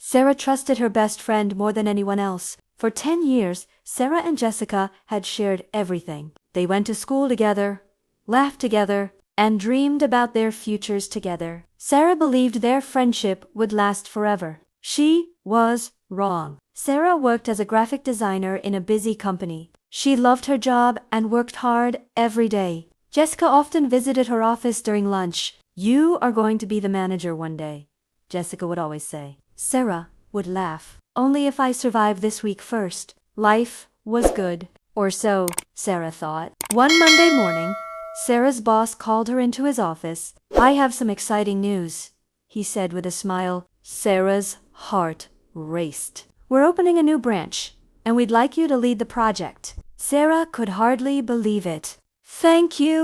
Sarah trusted her best friend more than anyone else. For 10 years, Sarah and Jessica had shared everything. They went to school together, laughed together, and dreamed about their futures together. Sarah believed their friendship would last forever. She was wrong. Sarah worked as a graphic designer in a busy company. She loved her job and worked hard every day. Jessica often visited her office during lunch. "You are going to be the manager one day," Jessica would always say. Sarah would laugh. "Only if I survive this week first." Life was good. Or so Sarah thought. One Monday morning, Sarah's boss called her into his office. "I have some exciting news," he said with a smile. Sarah's heart raced. "We're opening a new branch, and we'd like you to lead the project." Sarah could hardly believe it. "Thank you.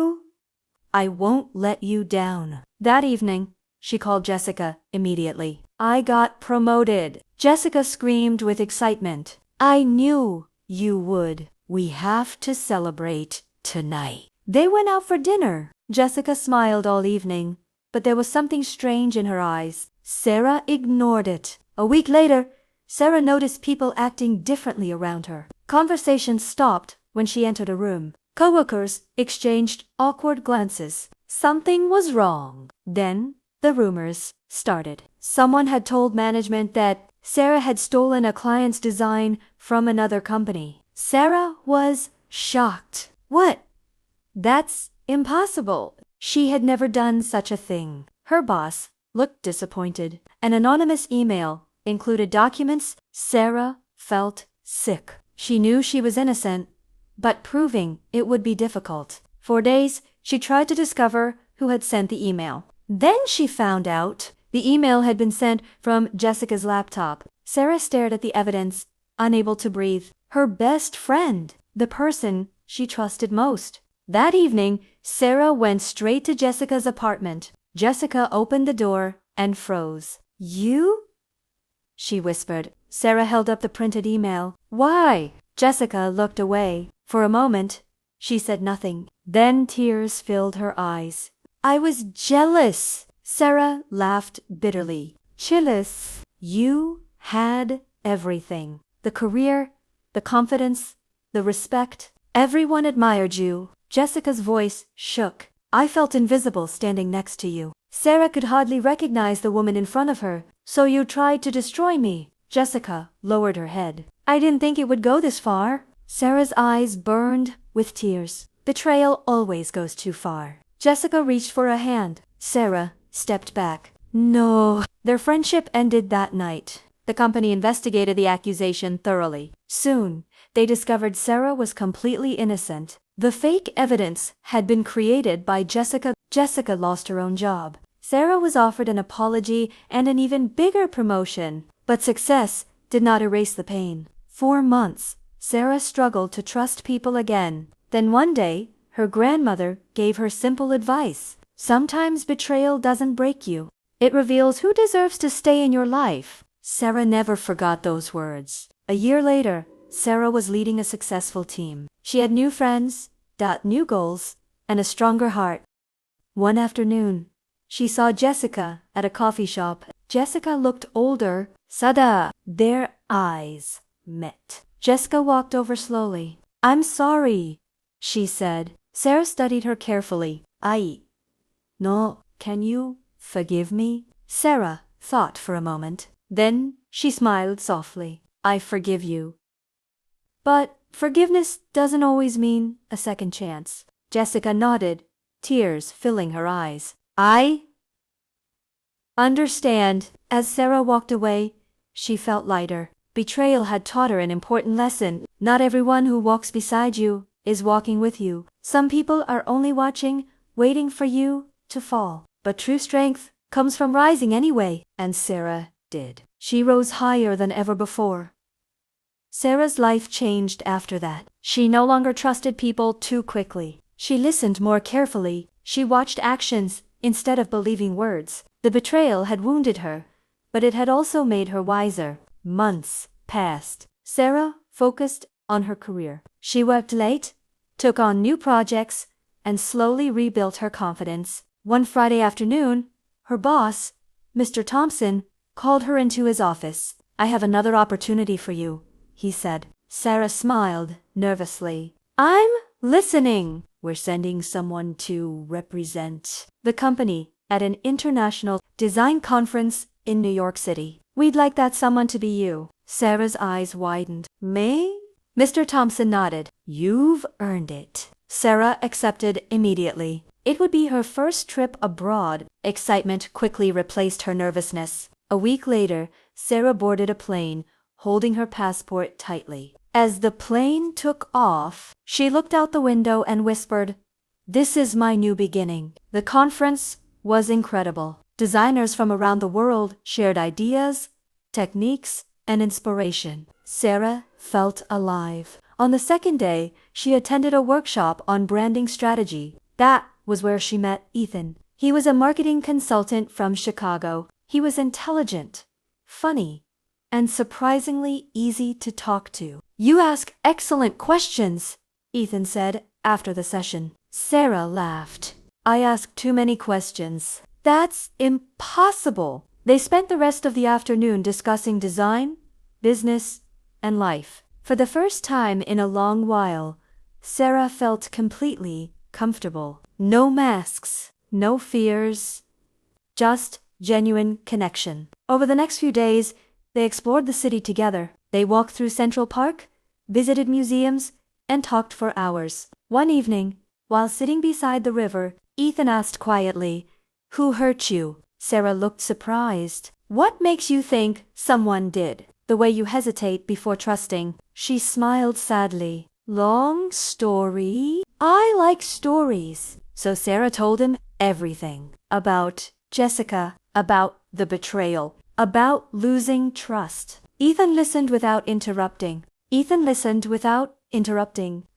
I won't let you down." That evening, she called Jessica immediately. "I got promoted." Jessica screamed with excitement. "I knew you would. We have to celebrate tonight." They went out for dinner. Jessica smiled all evening, but there was something strange in her eyes. Sarah ignored it. A week later, Sarah noticed people acting differently around her. Conversations stopped when she entered a room. Coworkers exchanged awkward glances. Something was wrong. Then the rumors started. Someone had told management that Sarah had stolen a client's design from another company. Sarah was shocked. "What? That's impossible." She had never done such a thing. Her boss looked disappointed. An anonymous email included documents. Sarah felt sick. She knew she was innocent, but proving it would be difficult. For days, she tried to discover who had sent the email. Then she found out the email had been sent from Jessica's laptop. Sarah stared at the evidence, unable to breathe. Her best friend, the person she trusted most. That evening, Sarah went straight to Jessica's apartment. Jessica opened the door and froze. "You?" she whispered. Sarah held up the printed email. "Why?" Jessica looked away. For a moment, she said nothing. Then tears filled her eyes. "I was jealous." Sarah laughed bitterly. "Jealous? You had everything. The career, the confidence, the respect. Everyone admired you." Jessica's voice shook. "I felt invisible standing next to you." Sarah could hardly recognize the woman in front of her. "So you tried to destroy me?" Jessica lowered her head. "I didn't think it would go this far." Sarah's eyes burned with tears. Betrayal always goes too far. Jessica reached for a hand. Sarah stepped back. "No." Their friendship ended that night. The company investigated the accusation thoroughly. Soon, they discovered Sarah was completely innocent. The fake evidence had been created by Jessica. Jessica lost her own job. Sarah was offered an apology and an even bigger promotion, but success did not erase the pain. For months, Sarah struggled to trust people again. Then one day, her grandmother gave her simple advice. "Sometimes betrayal doesn't break you. It reveals who deserves to stay in your life." Sarah never forgot those words. A year later, Sarah was leading a successful team. She had new friends, new goals, and a stronger heart. One afternoon, she saw Jessica at a coffee shop. Jessica looked older. Sada! Their eyes met. Jessica walked over slowly. "I'm sorry," she said. Sarah studied her carefully. No, can you forgive me?" Sarah thought for a moment. Then she smiled softly. "I forgive you. But forgiveness doesn't always mean a second chance." Jessica nodded, tears filling her eyes. "I understand." As Sarah walked away, she felt lighter. Betrayal had taught her an important lesson. Not everyone who walks beside you is walking with you. Some people are only watching, waiting for you to fall. But true strength comes from rising anyway. And Sarah did. She rose higher than ever before. Sarah's life changed after that. She no longer trusted people too quickly. She listened more carefully. She watched actions instead of believing words. The betrayal had wounded her, but it had also made her wiser. Months passed. Sarah focused on her career. She worked late, took on new projects, and slowly rebuilt her confidence. One Friday afternoon, her boss, Mr. Thompson, called her into his office. "I have another opportunity for you," he said. Sarah smiled nervously. "I'm listening." "We're sending someone to represent the company at an international design conference in New York City. We'd like that someone to be you." Sarah's eyes widened. "Me?" Mr. Thompson nodded. "You've earned it." Sarah accepted immediately. It would be her first trip abroad. Excitement quickly replaced her nervousness. A week later, Sarah boarded a plane, holding her passport tightly. As the plane took off, she looked out the window and whispered, "This is my new beginning." The conference was incredible. Designers from around the world shared ideas, techniques, and inspiration. Sarah felt alive. On the second day, she attended a workshop on branding strategy. That was where she met Ethan. He was a marketing consultant from Chicago. He was intelligent, funny, and surprisingly easy to talk to. "You ask excellent questions," Ethan said after the session. Sarah laughed. "I ask too many questions." "That's impossible." They spent the rest of the afternoon discussing design, business, and life. For the first time in a long while, Sarah felt completely comfortable. No masks, no fears, just genuine connection. Over the next few days, they explored the city together. They walked through Central Park, visited museums, and talked for hours. One evening, while sitting beside the river, Ethan asked quietly, "Who hurt you?" Sarah looked surprised. "What makes you think someone did? The way you hesitate before trusting." She smiled sadly. "Long story?" "I like stories." So Sarah told him everything. About Jessica, about the betrayal, about losing trust. Ethan listened without interrupting.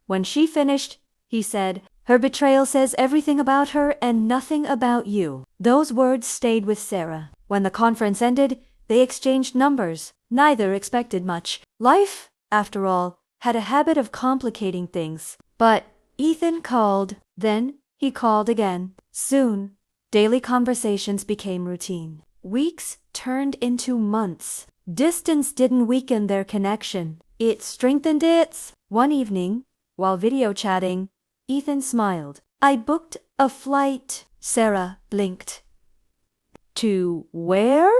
When she finished, he said, "Her betrayal says everything about her and nothing about you." Those words stayed with Sarah. When the conference ended, they exchanged numbers. Neither expected much. Life, after all, had a habit of complicating things. But Ethan called. Then he called again. Soon, daily conversations became routine. Weeks turned into months. Distance didn't weaken their connection. It strengthened it. One evening, while video chatting, Ethan smiled. "I booked a flight." Sarah blinked. "To where?"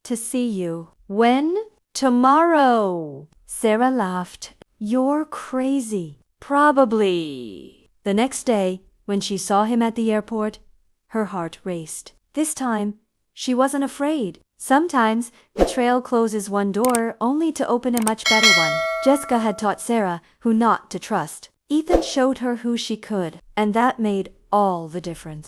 "To see you." "When?" "Tomorrow." Sarah laughed. "You're crazy." "Probably." The next day, when she saw him at the airport, her heart raced. This time, she wasn't afraid. Sometimes, betrayal closes one door only to open a much better one. Jessica had taught Sarah who not to trust. Ethan showed her who she could, and that made all the difference.